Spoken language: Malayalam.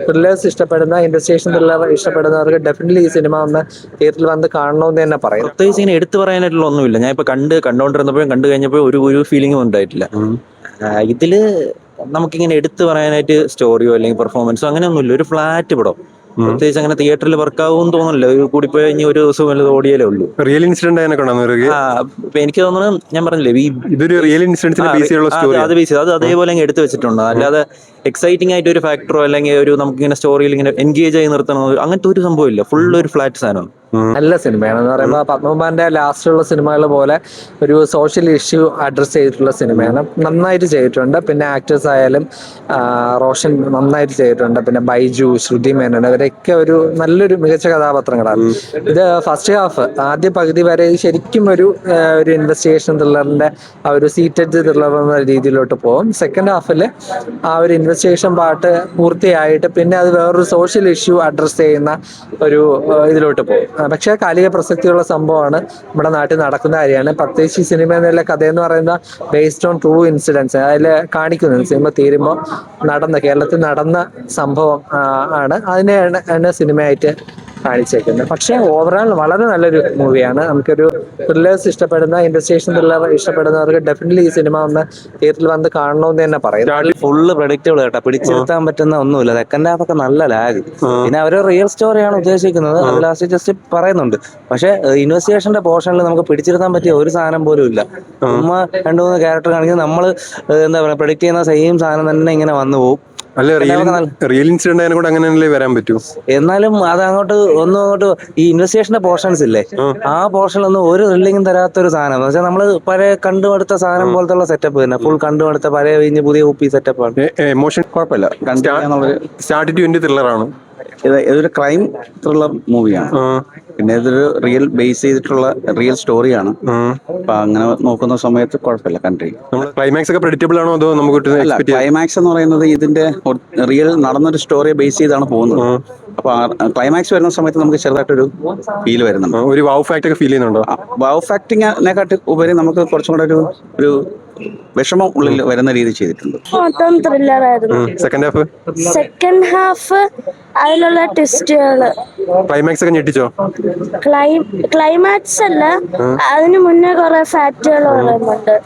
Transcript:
ത്രില്ലേഴ്സ് ഇഷ്ടപ്പെടുന്ന ഇൻവെസ്റ്റിഗേഷൻ ത്രില്ലർ ഇഷ്ടപ്പെടുന്നവർക്ക് ഡെഫിനറ്റ്ലി ഈ സിനിമ ഒന്ന് തിയേറ്ററിൽ വന്ന് കാണണമെന്ന് തന്നെ പറയും. പ്രത്യേകിച്ച് ഇങ്ങനെ എടുത്തു പറയാനായിട്ടുള്ള ഒന്നുമില്ല. ഞാൻ ഇപ്പൊ കണ്ടുകൊണ്ടിരുന്നപ്പോഴും കണ്ടു കഴിഞ്ഞപ്പോഴും ഒരു ഫീലിംഗും ഉണ്ടായിട്ടില്ല. ഇതില് നമുക്കിങ്ങനെ എടുത്തു പറയാനായിട്ട് സ്റ്റോറിയോ അല്ലെങ്കിൽ പെർഫോമൻസോ അങ്ങനെയൊന്നുമില്ല. ഒരു ഫ്ലാറ്റ് പടം. പ്രത്യേകിച്ച് അങ്ങനെ തിയേറ്ററിൽ വർക്കാവും തോന്നുന്നില്ല. ഒരു കൂടിപ്പോയി കഴിഞ്ഞ് ഒരു ദിവസം വല്ലത് ഓടിയാലേ ഉള്ളൂ. റിയൽ ഇൻസിഡന്റ് ഇപ്പൊ എനിക്ക് തോന്നുന്നു, ഞാൻ പറഞ്ഞില്ലേ ഇതൊരു റിയൽ ഇൻസിഡന്റ്സിനെ ബേസ് ചെയ്തുള്ള സ്റ്റോറി. അത് ബേസ് ചെയ്ത് അത് അതേപോലെ അങ്ങ് എടുത്തു വെച്ചിട്ടുണ്ട്. അല്ലാതെ എക്സൈറ്റിംഗ് ആയിട്ട് ഒരു ഫാക്ടറോ അല്ലെങ്കിൽ ഒരു നമുക്കിങ്ങനെ സ്റ്റോറിയിൽ ഇങ്ങനെ എൻഗേജ് ആയി നിർത്തണോ അങ്ങനത്തെ ഒരു സംഭവം ഇല്ല. ഫുൾ ഒരു ഫ്ലാറ്റ് സാധനം. നല്ല സിനിമയാണ് എന്ന് പറയുമ്പോൾ പത്മകുമാറിന്റെ ലാസ്റ്റുള്ള സിനിമകൾ പോലെ ഒരു സോഷ്യൽ ഇഷ്യൂ അഡ്രസ് ചെയ്തിട്ടുള്ള സിനിമയാണ്. നന്നായിട്ട് ചെയ്തിട്ടുണ്ട്. പിന്നെ ആക്ടേഴ്സ് ആയാലും റോഷൻ നന്നായിട്ട് ചെയ്തിട്ടുണ്ട്. പിന്നെ ബൈജു, ശ്രുതി മേനോൻ, അവരൊക്കെ ഒരു നല്ലൊരു മികച്ച കഥാപാത്രങ്ങളാണ്. ഇത് ഫസ്റ്റ് ഹാഫ് ആദ്യ പകുതി വരെ ശരിക്കും ഒരു ഇൻവെസ്റ്റിഗേഷൻ ത്രില്ലറിന്റെ ആ ഒരു സീറ്റഡ് ത്രില്ലർ എന്ന രീതിയിലോട്ട് പോകും. സെക്കൻഡ് ഹാഫിൽ ആ ഒരു ഇൻവെസ്റ്റിഗേഷൻ പാർട്ട് പൂർത്തിയായിട്ട് പിന്നെ അത് വേറൊരു സോഷ്യൽ ഇഷ്യൂ അഡ്രസ് ചെയ്യുന്ന ഒരു ഇതിലോട്ട് പോകും. പക്ഷേ കാലിക പ്രസക്തിയുള്ള സംഭവമാണ്, നമ്മുടെ നാട്ടിൽ നടക്കുന്ന കാര്യമാണ്. പ്രത്യേകിച്ച് ഈ സിനിമ എന്നുള്ള കഥയെന്ന് പറയുന്ന ബേസ്ഡ് ഓൺ ട്രൂ ഇൻസിഡൻസ് അതിൽ കാണിക്കുന്നത്. സിനിമ തീരുമ്പോൾ കേരളത്തിൽ നടന്ന സംഭവം ആണ് അതിനെയാണ് സിനിമയായിട്ട് കാണിച്ചേക്കുന്നത്. പക്ഷേ ഓവറോൾ വളരെ നല്ലൊരു മൂവിയാണ്. നമുക്കൊരു ത്രില്ലേഴ്സ് ഇഷ്ടപ്പെടുന്ന ഇൻവെസ്റ്റിഗേഷൻ ത്രില്ലർ ഇഷ്ടപ്പെടുന്നവർക്ക് ഡെഫിനറ്റ്ലി ഈ സിനിമ ഒന്ന് തിയേറ്ററിൽ വന്ന് കാണണമെന്ന് തന്നെ പറയും. ഫുള്ള് പ്രഡിക്റ്റബിൾ കേട്ടോ, പിടിച്ചിരുത്താൻ പറ്റുന്ന ഒന്നുമില്ല. സെക്കൻഡ് ഹാഫ് ഒക്കെ നല്ല ലാഗ്. പിന്നെ അവർ റിയൽ സ്റ്റോറിയാണ് ഉദ്ദേശിക്കുന്നത്, അത് ലാസ്റ്റ് ജസ്റ്റ് പറയുന്നുണ്ട്. പക്ഷെ ഇൻവെസ്റ്റിഗേഷന്റെ പോർഷനിൽ നമുക്ക് പിടിച്ചിരുത്താൻ പറ്റിയ ഒരു സാധനം പോലും ഇല്ല. ചുമ്മാ 2-3 ക്യാരക്ടർ കാണിക്കുന്നത്, നമ്മൾ എന്താ പറയുക, പ്രഡിക്റ്റ് ചെയ്യുന്ന സെയിം സാധനം തന്നെ ഇങ്ങനെ വന്നു പോകും. റിയൽ ഇൻസിഡന്റ് ആയതുകൊണ്ട് അങ്ങനെയല്ലേ വരാൻ പറ്റൂ. എന്നാലും അത് അങ്ങോട്ട് ഈ ഇൻവെസ്റ്റിഗേഷന്റെ പോർഷൻസ് ഇല്ലേ, ആ പോർഷനിലൊന്നും ഒരു ത്രില്ലിംഗും തരാത്തൊരു സാധനം. എന്ന് വെച്ചാൽ നമ്മള് പഴയ കണ്ടുമടുത്ത സാധനം പോലത്തെ സെറ്റപ്പ് തന്നെ, ഫുൾ കണ്ടുമടുത്ത പഴയ കഴിഞ്ഞ് പുതിയ കുപ്പി സെറ്റപ്പാണ്. എമോഷൻ കുഴപ്പമില്ല, സ്റ്റാർട്ട് ടു എൻഡ് ത്രില്ലറാണ്. ഇതൊരു ക്രൈം ത്രില്ലർ മൂവിയാണ്. പിന്നെ ഇതൊരു റിയൽ ബേസ് ചെയ്തിട്ടുള്ള റിയൽ സ്റ്റോറിയാണ്. അപ്പൊ അങ്ങനെ നോക്കുന്ന സമയത്ത് കുഴപ്പമില്ല. ക്ലൈമാക്സ് ഒക്കെ പ്രെഡിക്റ്റബിൾ ആണോ അതോ നമുക്ക് ക്ലൈമാക്സ് എന്ന് പറയുന്നത് ഇതിന്റെ റിയൽ നടന്നൊരു സ്റ്റോറിയെ ബേസ് ചെയ്താണ് പോകുന്നത്. അപ്പൊ ക്ലൈമാക്സ് വരുന്ന സമയത്ത് നമുക്ക് ചെറുതായിട്ടൊരു ഫീൽ വരുന്നുണ്ട്. ഒരു വൗ ഫാക്ട് ഒക്കെ ഫീൽ ചെയ്യുന്നുണ്ടോ? വൗ ഫാക്ടിനെക്കാട്ടി ഉപരി നമുക്ക് കുറച്ചും കൂടെ ഒരു വിഷമം ഉള്ളിൽ വരുന്ന രീതി ചെയ്തിട്ടുണ്ട്. ത്രില്ലർ ആയിരുന്നു. സെക്കൻഡ് ഹാഫ് അതിലുള്ള ട്വിസ്റ്റുകള്, ക്ലൈമാക്സ് ഒക്കെ ഞെട്ടിച്ചോ? ക്ലൈമാക്സ് അല്ല, അതിനു മുന്നേ കുറെ ഫാക്റ്റുകൾ പറയുന്നുണ്ട്.